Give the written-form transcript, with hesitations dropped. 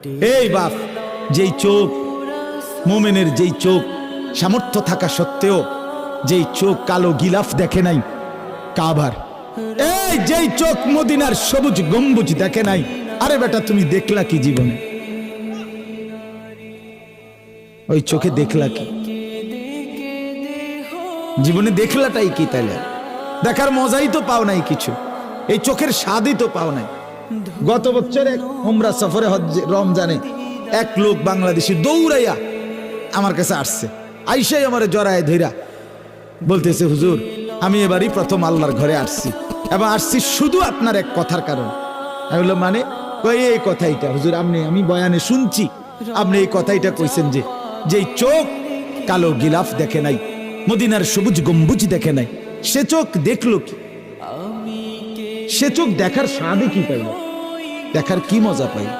এই বাপ, যেই চোখ মুমিনের, যেই চোখ সামর্থ্য থাকা সত্ত্বেও যেই চোখ কালো গিলাফ দেখে নাই কাবার, এই যেই চোখ মদিনার সবুজ গম্বুজ দেখে নাই, আরে বেটা তুমি দেখলা কি জীবনে? ওই চোখে দেখলা কি জীবনে? দেখলাটাই কি? তাইলে দেখার মজাই তো পাও নাই কিছু, এই চোখের স্বাদই তো পাও নাই। গত বছর এক উমরা সফরে রমজানে এক লোক বাংলাদেশি দৌড়াইয়া আমার কাছে আসছে, আইসাই আমার জড়ায় ধইরা বলতেছে, হুজুর আমি এবারই প্রথম আল্লাহর ঘরে আসছি এবং আসছি শুধু আপনার এক কথার কারণ। আমি বললাম মানে? কই এই কথাইটা হুজুর, আমি বয়ানে শুনছি আপনি এই কথাইটা কইছেন যে যেই চোখ কালো গিলাফ দেখে নাই, মদিনার সবুজ গম্বুজ দেখে নাই, সে চোখ দেখলো কি? সে চোখ দেখার স্বাদে কি পাইল? দেখার কি মজা পাইল?